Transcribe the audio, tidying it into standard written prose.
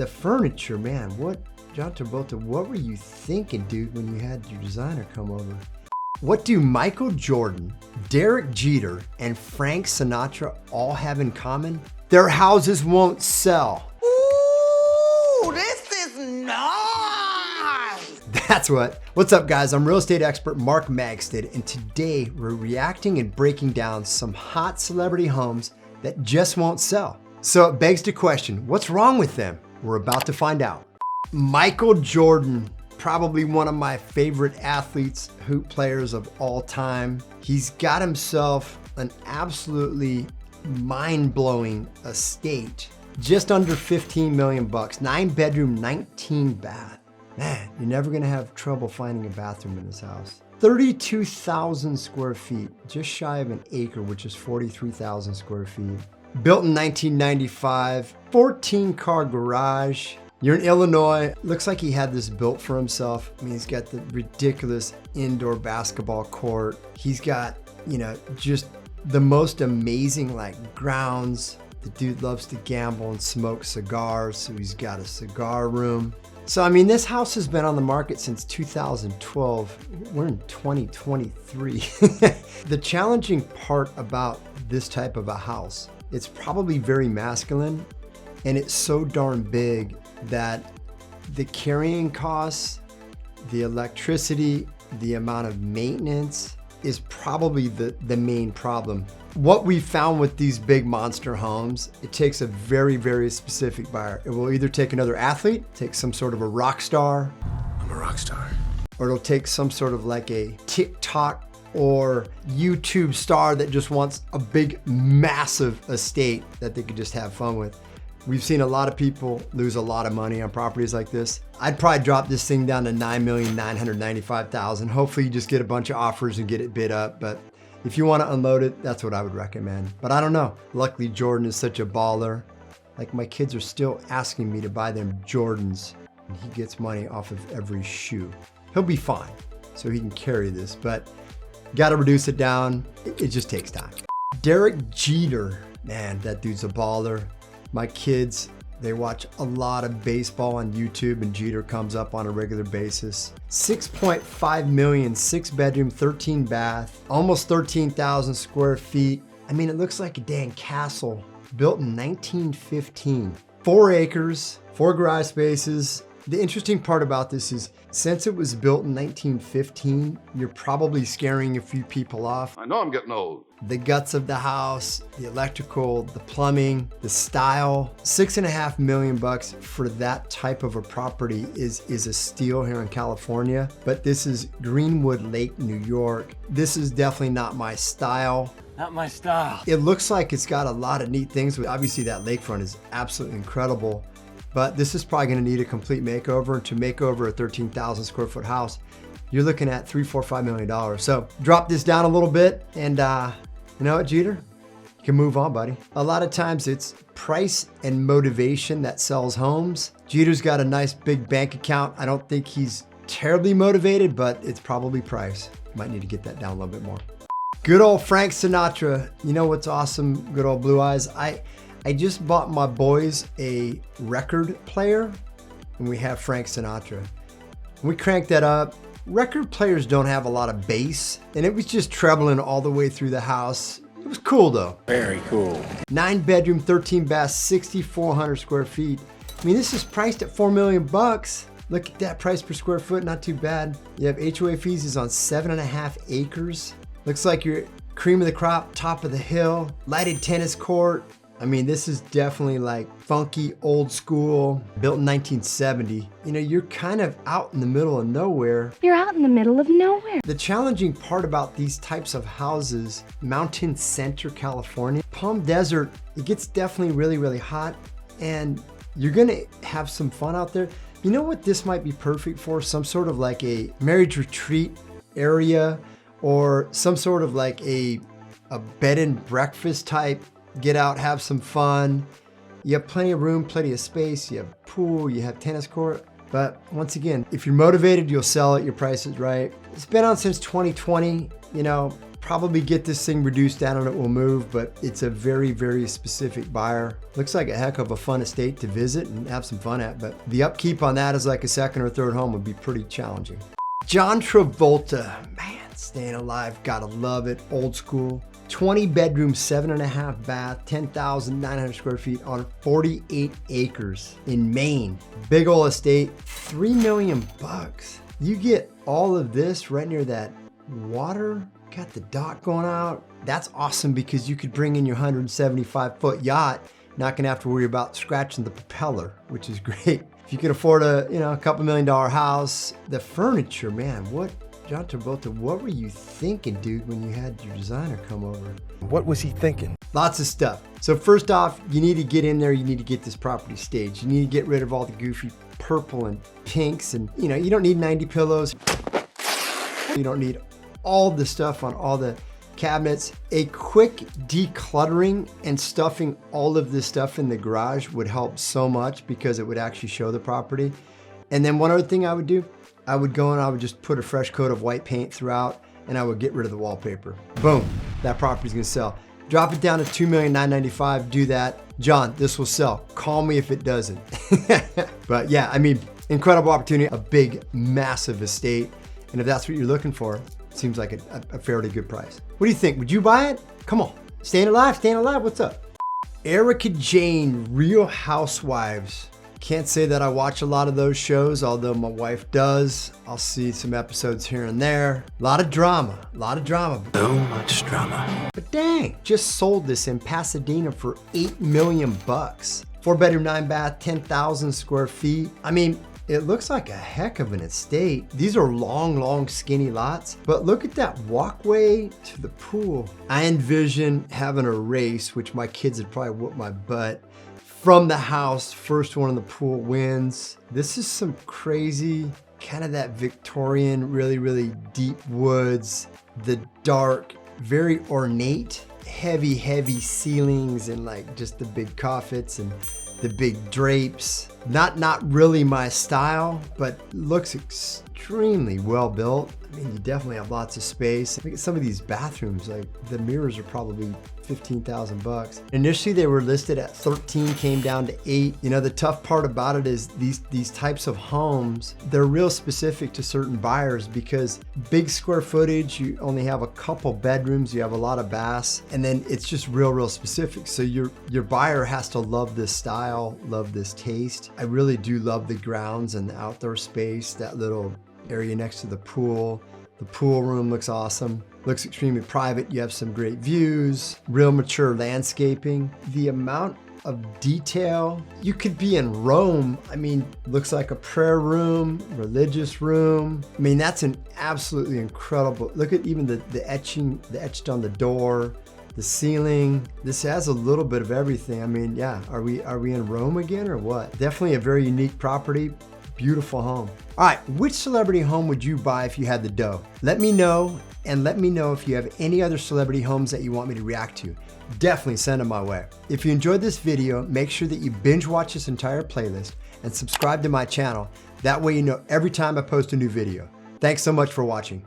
The furniture, man, John Travolta, what were you thinking, dude, when you had your designer come over? What do Michael Jordan, Derek Jeter, and Frank Sinatra all have in common? Their houses won't sell. Ooh, this is nice! That's what. What's up, guys? I'm real estate expert Mark Magstadt, and today we're reacting and breaking down some hot celebrity homes that just won't sell. So it begs the question, what's wrong with them? We're about to find out. Michael Jordan, probably one of my favorite athletes, hoop players of all time. He's got himself an absolutely mind-blowing estate, just under 15 million bucks, 9-bedroom, 19-bath. Man, you're never gonna have trouble finding a bathroom in this house. 32,000 square feet, just shy of an acre, which is 43,000 square feet. Built in 1995, 14-car garage. You're in Illinois. Looks like he had this built for himself. I mean, he's got the ridiculous indoor basketball court. He's got, just the most amazing grounds. The dude loves to gamble and smoke cigars, so he's got a cigar room. So, I mean, this house has been on the market since 2012. We're in 2023. The challenging part about this type of a house, it's probably very masculine, and it's so darn big that the carrying costs, the electricity, the amount of maintenance is probably the main problem. What we found with these big monster homes, it takes a very, very specific buyer. It will either take another athlete, take some sort of a rock star. I'm a rock star. Or it'll take some sort of like a TikTok or YouTube star that just wants a big, massive estate that they could just have fun with. We've seen a lot of people lose a lot of money on properties like this. I'd probably drop this thing down to $9,995,000. Hopefully you just get a bunch of offers and get it bid up. But if you want to unload it, that's what I would recommend. But I don't know. Luckily, Jordan is such a baller. Like, my kids are still asking me to buy them Jordans, and he gets money off of every shoe. He'll be fine, so he can carry this, but got to reduce it down. It just takes time. Derek Jeter, man, that dude's a baller. My kids, they watch a lot of baseball on YouTube, and Jeter comes up on a regular basis. 6.5 million, 6-bedroom, 13-bath, almost 13,000 square feet. I mean, it looks like a dang castle, built in 1915. 4 acres, 4 garage spaces. The interesting part about this is, since it was built in 1915, you're probably scaring a few people off. I know I'm getting old. The guts of the house, the electrical, the plumbing, the style. 6.5 million bucks for that type of a property is a steal here in California, but this is Greenwood Lake, New York. This is definitely not my style. Not my style. It looks like it's got a lot of neat things. Obviously that lakefront is absolutely incredible, but this is probably gonna need a complete makeover. And to make over a 13,000 square foot house, you're looking at $3, $4, $5 million. So drop this down a little bit, and you know what, Jeter? You can move on, buddy. A lot of times it's price and motivation that sells homes. Jeter's got a nice big bank account. I don't think he's terribly motivated, but it's probably price. Might need to get that down a little bit more. Good old Frank Sinatra. You know what's awesome, good old Blue Eyes? I just bought my boys a record player, and we have Frank Sinatra. We cranked that up. Record players don't have a lot of bass, and it was just trebling all the way through the house. It was cool though. Very cool. 9-bedroom, 13-bath, 6,400 square feet. I mean, this is priced at $4 million bucks. Look at that price per square foot, not too bad. You have HOA fees is on 7.5 acres. Looks like you're cream of the crop, top of the hill, lighted tennis court. I mean, this is definitely like funky, old school, built in 1970. You know, you're kind of out in the middle of nowhere. You're out in the middle of nowhere. The challenging part about these types of houses, Mountain Center, California, Palm Desert, it gets definitely really, really hot, and you're gonna have some fun out there. You know what this might be perfect for? Some sort of like a marriage retreat area, or some sort of like a bed and breakfast type. Get out, have some fun. You have plenty of room, plenty of space. You have pool, you have tennis court. But once again, if you're motivated, you'll sell it. Your price is right. It's been on since 2020. You know, Probably get this thing reduced down and it will move, but it's a very, very specific buyer. Looks like a heck of a fun estate to visit and have some fun at, but the upkeep on that is like a second or third home would be pretty challenging. John Travolta, man, staying alive, gotta love it, old school. 20 bedrooms, 7.5 bath, 10,900 square feet on 48 acres in Maine. Big old estate, $3 million bucks. You get all of this right near that water, got the dock going out. That's awesome because you could bring in your 175-foot yacht, not gonna have to worry about scratching the propeller, which is great. If you can afford a couple $1 million house, the furniture, man, John Travolta, what were you thinking, dude, when you had your designer come over? What was he thinking? Lots of stuff. So first off, you need to get in there, you need to get this property staged. You need to get rid of all the goofy purple and pinks and, you don't need 90 pillows. You don't need all the stuff on all the cabinets. A quick decluttering and stuffing all of this stuff in the garage would help so much because it would actually show the property. And then one other thing I would do, I would go and I would just put a fresh coat of white paint throughout and I would get rid of the wallpaper. Boom, that property's gonna sell. Drop it down to $2,995,000, do that. John, this will sell. Call me if it doesn't. But yeah, I mean, incredible opportunity, a big, massive estate. And if that's what you're looking for, it seems like a fairly good price. What do you think? Would you buy it? Come on, staying alive, what's up? Erica Jane, Real Housewives. Can't say that I watch a lot of those shows, although my wife does. I'll see some episodes here and there. A lot of drama. So much drama. But dang, just sold this in Pasadena for $8 million bucks. 4-bedroom, 9-bath, 10,000 square feet. I mean, it looks like a heck of an estate. These are long, skinny lots, but look at that walkway to the pool. I envision having a race, which my kids would probably whoop my butt. From the house, first one in the pool wins. This is some crazy, kind of that Victorian, really deep woods, the dark, very ornate, heavy ceilings and like just the big coffets and the big drapes. Not really my style, but looks extremely well built. I mean, you definitely have lots of space. Look at some of these bathrooms, like the mirrors are probably 15,000 bucks. Initially they were listed at 13, came down to 8. The tough part about it is these types of homes, they're real specific to certain buyers because big square footage, you only have a couple bedrooms, you have a lot of baths, and then it's just real specific. So your buyer has to love this style, love this taste. I really do love the grounds and the outdoor space, that little area next to the pool. The pool room looks awesome. Looks extremely private. You have some great views, real mature landscaping. The amount of detail, you could be in Rome. I mean, looks like a prayer room, religious room. I mean, that's an absolutely incredible, look at even the etched on the door, the ceiling. This has a little bit of everything. I mean, yeah, are we in Rome again or what? Definitely a very unique property. Beautiful home. All right, which celebrity home would you buy if you had the dough? Let me know, and let me know if you have any other celebrity homes that you want me to react to. Definitely send them my way. If you enjoyed this video, make sure that you binge watch this entire playlist and subscribe to my channel. That way you know every time I post a new video. Thanks so much for watching.